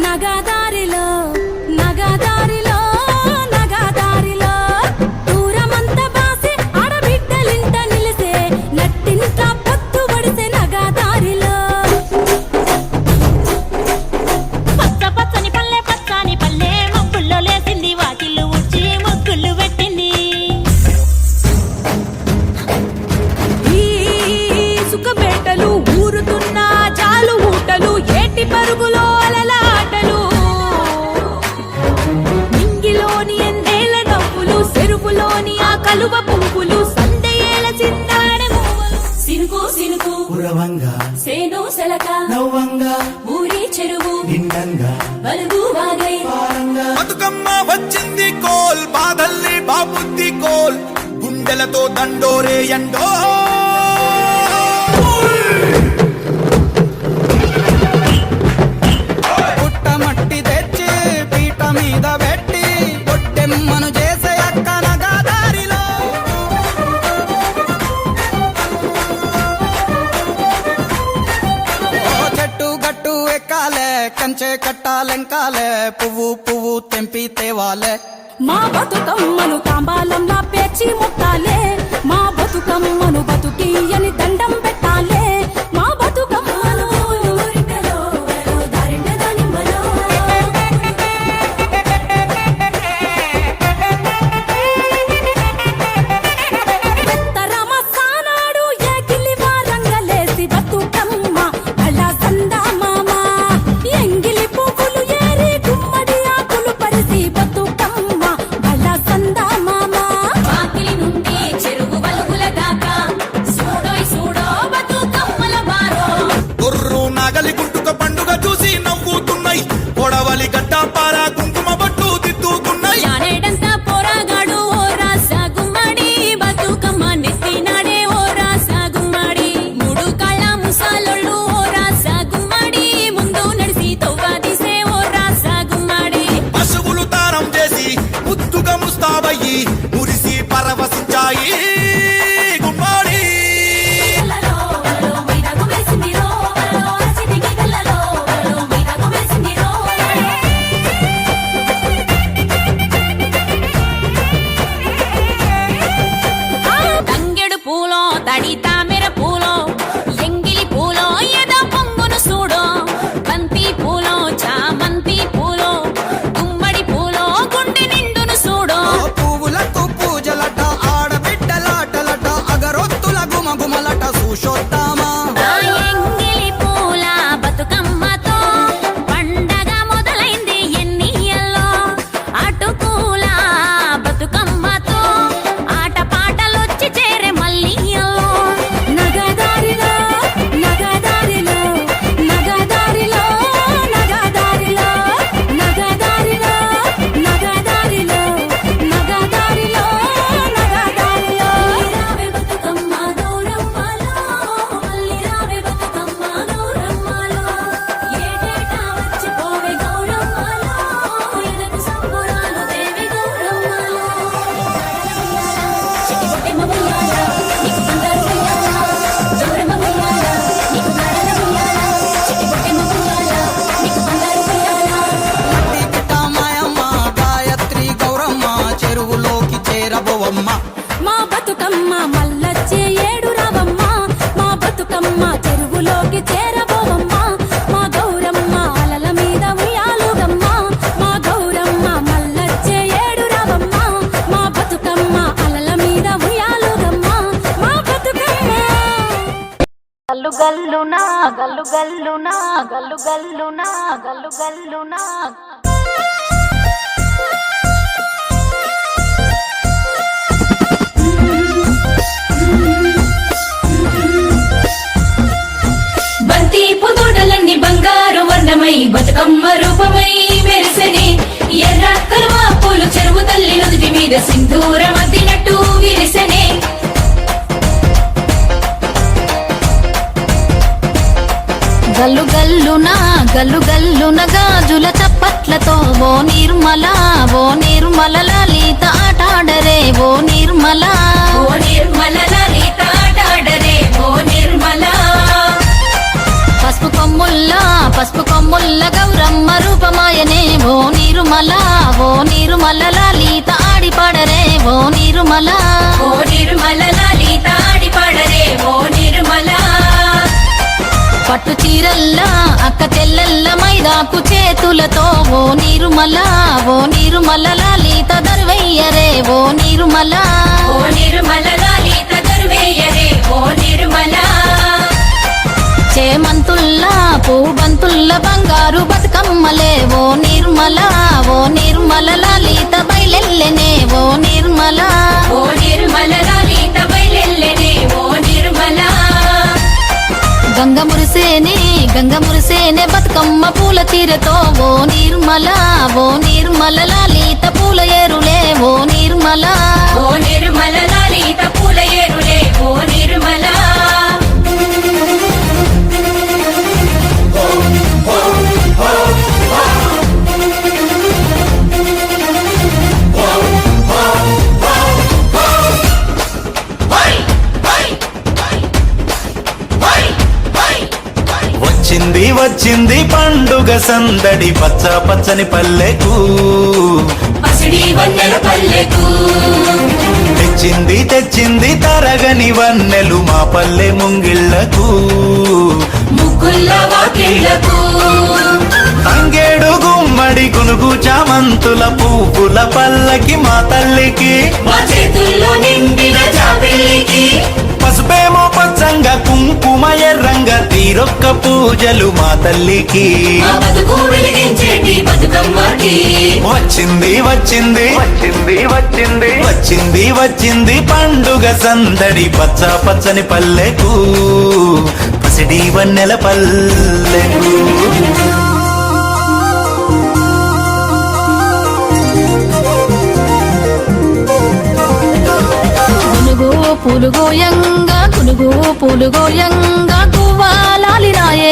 నగదారిలో నగదారిలో నగదారిలో దూరమంత బాసే ఆడబిడ్డలింట నిలిసే నట్టింట పొత్తు పడిసే నగదారిలో పచ్చ పచ్చని పల్లె మబ్బుల్లో లేసింది వాకిళ్ళు ఉడ్చి ముగ్గులు పెట్టింది ఈ సుఖబేటలు ఊరుతున్న చాలు ఊటలు ఏటి పరుగులో అలలాటలు నింగిలోని ఎందేల నవ్వులు చెరువులోని ఆ కలువ పువ్వులు సందేల చిందాడ సినుకు సినుకు పురవంగా సేను సెలక నవ్వంగా ఊరి చెరువు నిండంగా బలుగు వాగై బతుకమ్మ వచ్చింది కోల్ బాధల్ని బాబుద్ది కోల్ గుండెలతో దండోరే ఎండో పుట్టమట్టి తెచ్చి పీట మీద పెట్టి పొట్టెమ్మను చేసే అక్క నగదారిలో చెట్టు గట్టు ఎక్కాలే కంచె కట్టాలెంకాలే పువ్వు పువ్వు తెంపి తేవాలే మా బతుకమ్మను తాంబాలంలా పేర్చి ముట్టాలే మా బతుకమ్మను బతుకియని దండం పెట్టాలే మా బతుకమ్మను ఊరింటలో దారింట దానిమ్మలో ఉత్తరమ సానాడు ఎగిలి వారంగలేసి బతుకమ్మ అలా సందా మామ ఎంగిలి పువ్వులు ఏరి గుమ్మడి ఆకులు పరిసి బతుకమ్మ అలా సందా మామ వాకిలి నుండి చెరువు వలుగుల దాకా సూడోయ్ సూడో బతుకమ్మల బారో గుర్రు నాగలి గుంటుక పండుగ చూసి నవ్వుతున్నాయి కొడవలి గడ్డ పారా కుంకుమ బట్టు దిద్దుకున్నాయి యానేడంతా పోరాగాడు ఓ రాసా గుమ్మడి బతుకమ్మ నెత్తినాడే ఓ రాసా గుమ్మడి మూడు కాళ్ళ ముసాలొళ్ళు ఓ రాసా గుమ్మడి ముందు నడిసి తవ్వాదిసే ఓ రాసా గుమ్మడి పశువులు తారం చేసి ముద్దుగా ముస్తాబయ్యి మురిసి పరవశించాయి గుమ్మాడి గల్లలో గల్లలో మైదాకు వేసింది రో గల్లలో అరచిదికి గల్లలో గల్లలో మైదాకు వేసింది రో తంగెడు పూలో తడి తామెర పూలో ఎంగిలి పూలో ఏదో పొంగును సూడో బంతి పూలో చామంతి పూలో గుమ్మడి పూలో గుండె నిండును సూడో పువ్వులకు పూజలట ఆడబిడ్డలాటలట అగరొత్తుల గుమగుమలట చూసొద్దామా ఆ ఎంగిలి పూల బతుకమ్మతో పండగ మొదలైంది ఎన్నియల్లో అటుకూల బతుకమ్మతో ఆట పాటలొచ్చి చేరే మల్లియల్లో నగదారిలో నగదారిలో నగదారిలో నగదారిలో నగదారిలో నగదారిలో నగదారిలో నగదారిలో రావే బతుకమ్మ గౌరమ్మలో మల్లి రావే బతుకమ్మ గౌరమ్మలో ఏటేటా వచ్చిపోవే గౌరమ్మలో ఎదకు సంబురాలు దేవి గౌరమ్మలో చిటిపొట్టెమ్మ ఉయ్యాల నీకు బంగారు ఉయ్యాల గౌరమ్మ ఉయ్యాల నీకు గాడల ఉయ్యాల చిటిపొట్టెమ్మ ఉయ్యాల నీకు బంగారు ఉయ్యాల మట్టి పిట్ట మాయమ్మ గాయత్రి గౌరమ్మ చెరువులోకి చేరబోవమ్మ మా బతుకమ్మ మల్లచ్చే ఏడు రావమ్మ మా బతుకమ్మ చెరువులోకి చేరబోవమ్మ మా గౌరమ్మ అలల మీద ఉయ్యాలుగమ్మ మా గౌరమ్మ మల్లచ్చే ఏడు రావమ్మ మా బతుకమ్మ అలల మీద ఉయ్యాలుగమ్మ మా బతుకమ్మ గల్లు గల్లునా గల్లు గల్లునా గల్లు గల్లునా గల్లు గల్లునా బంతి పుదోడలన్నీ బంగారు వర్ణమై బతుకమ్మ రూపమై మెరిసెనే ఎర్ర కలువ పూలు చెరువు తల్లి నుదుటి మీద సింధూరం అద్దినట్టు విరిసెనే గల్లు గల్లున గాజుల చప్పట్లతో ఓ నిర్మల లలిత ఆటాడరే ఓ నిర్మల లలిత ఆటాడరే ఓ నిర్మల పసుపు కొమ్ముల్ల గౌరమ్మ రూపమా పట్టు చీరల్లా అక్క చెల్లెల్ల మైదాకు చేతులతో ఓ నిర్మల లలిత దర్వయ్యరే ఓ నిర్మల ఓ నిర్మల లలిత దర్వేయరే ఓ నిర్మల చేమంతుల్లా పూబంతుల్ల బంగారు బతుకమ్మలే ఓ నిర్మల లలిత బయలెల్లెనే ఓ నిర్మల ఓ నిర్మల లలిత బయలెల్లెనే ఓ నిర్మల గంగ మురిసేనే బతుకమ్మ పూల తీరతో ఓ నిర్మల లలిత పూల ఏరులే ఓ నిర్మల ఓ నిర్మల లలిత పూల ఏరులే ఓ నిర్మల వచ్చింది పండుగ సందడి పచ్చ పచ్చని పల్లెకు పసిడి వన్నెల పల్లెకు తెచ్చింది తరగని వన్నెలు మా పల్లె ముంగిళ్లకు ముగ్గుల్ల వాకిళ్లకు తంగేడు గుమ్మడి గునుగు చామంతుల పువ్వుల పల్లకి మా తల్లికి మా చేతుల్లో నిండిన జాబిల్లికి పసుపేమో పచ్చంగా కుంకుమ ఎర్రంగా తీరొక్క పూజలు మా తల్లికి మా బతుకు వెలిగించేటి బతుకమ్మకి వచ్చింది పండుగ సందడి పచ్చ పచ్చని పల్లెకు పసిడి వన్నెల పల్లెకు గునుగు పూలుగోయంగా గువ్వాలాలినాయే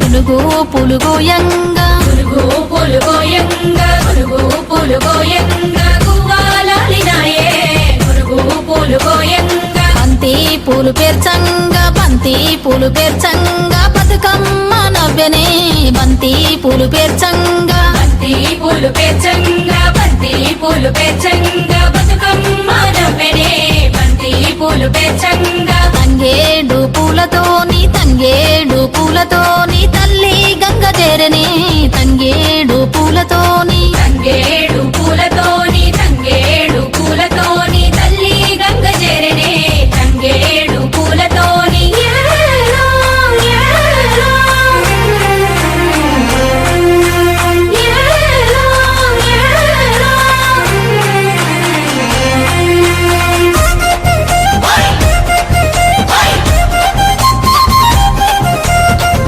గునుగు పూలుగోయంగా గురుగు పూలుగోయంగా గురుగు పూలుగోయంగా గువ్వాలాలినాయే గురుగు పూలుగోయంగా బంతి పూలు పేర్చంగా బతుకమ్మ నవ్వెనే బంతి పూలు పేర్చంగా బంతి పూలు పేర్చంగా బంతి పూలు పేర్చంగా బతుకమ్మ నవ్వెనే బంతి పూలు పేర్చంగా తంగేడు పూలతోని తల్లి గంగ చేరని తంగేడు పూలతోని తంగేడు పూలతోని తల్లి గంగ చేరనే తంగేడు పూలతోని ఏలో, ఏలో. ఏలో, ఏలో.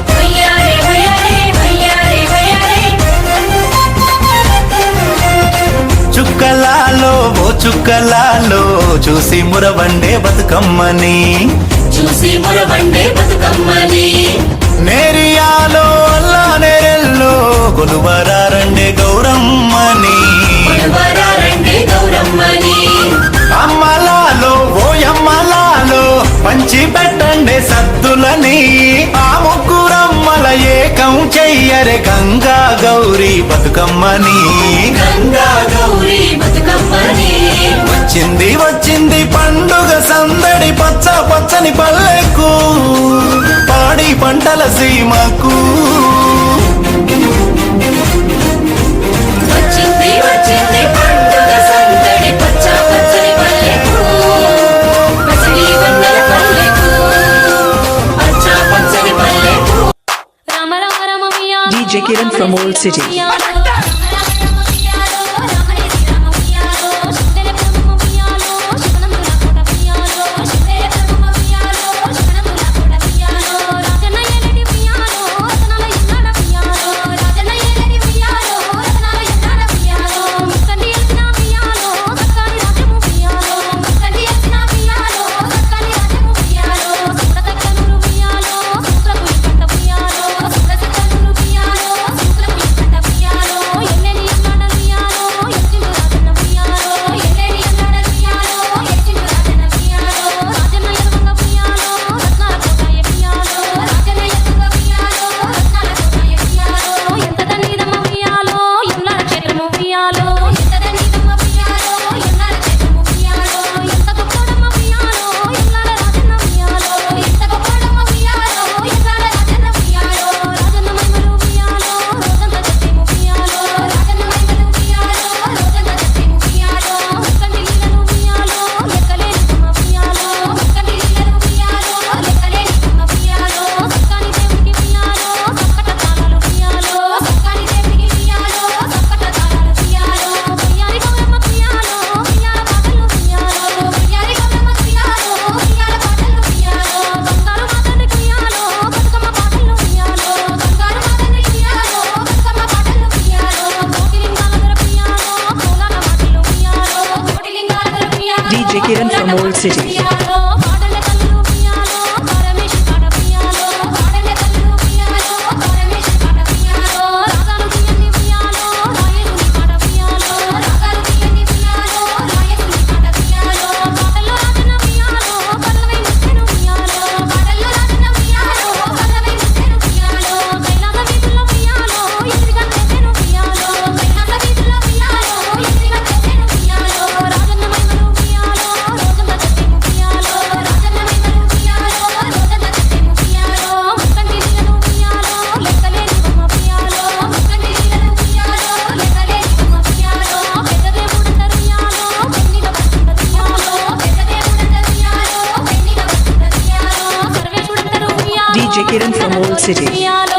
వయ్యారే, వయ్యారే, వయ్యారే, వయ్యారే. చుక్కలాలో చూసి మురవండే బతుకమ్మని చూసి మురవండే బతుకమ్మని నేరియాలో అల్లా నేరెల్లో కొలువరారండే గౌరమ్మని కొలువరారండే గౌరమ్మని అమ్మలాలో ఓయమ్మలాలో పంచి పెట్టండే సద్దులని ఆ ముగ్గురమ్మల ఏకం చెయ్యరే గంగా గౌరీ బతుకమ్మని గంగా గౌరీ బతుకమ్మని వచ్చింది పండుగ సందడి పచ్చ పచ్చని పల్లెకు పాడి పంటల సీమకు వచ్చింది పండుగ సందడి పచ్చ పచ్చని పల్లెకు పసిడి వన్నెల పల్లెకు పచ్చ పచ్చని పల్లెకు Rama Rama Rama మియాలో, DJ Kiran from Old City. ఉయ్యాలో from Old City. ఉయ్యాలో పాడల కల్లు ఉయ్యాలో పరమేశ్ పాట ఉయ్యాలో పాడల కల్లు ఉయ్యాలో పరమేశ్ పాట ఉయ్యాలో రాగాలు తీయని ఉయ్యాలో రాయదుని పాట ఉయ్యాలో రాగాలు తీయని ఉయ్యాలో రాయదుని పాట ఉయ్యాలో పాటల్లో రాజన ఉయ్యాలో పల్లవి ముత్తెను ఉయ్యాలో పాటల్లో రాజన ఉయ్యాలో పల్లవి ముత్తెను ఉయ్యాలో కైలాస వీధుల్లో ఉయ్యాలో ఎదురుగా నెత్తెను ఉయ్యాలో కైలాస వీధుల్లో ఉయ్యాలో ఎదురుగా నెత్తెను ఉయ్యాలో రాజన్న మైమలు ఉయ్యాలో రోజంతా కట్టెము ఉయ్యాలో రాజన్న మైమలు ఉయ్యాలో రోజంతా కట్టెము ఉయ్యాలో ముక్కంటి నీలను ఉయ్యాలో లెక్కలేని బొమ్మ ఉయ్యాలో ముక్కంటి నీలను ఉయ్యాలో లెక్కలేని బొమ్మ ఉయ్యాలో పెద్దదేవుడందరు ఉయ్యాలో పెన్నిగా పడుతుందరు ఉయ్యాలో పెద్దదేవుడందరు ఉయ్యాలో పెన్నిగా పడుతుందరు ఉయ్యాలో సర్వేశ్వరుడందరు ఉయ్యాలో DJ Kiran from Old City. ఉయ్యాలో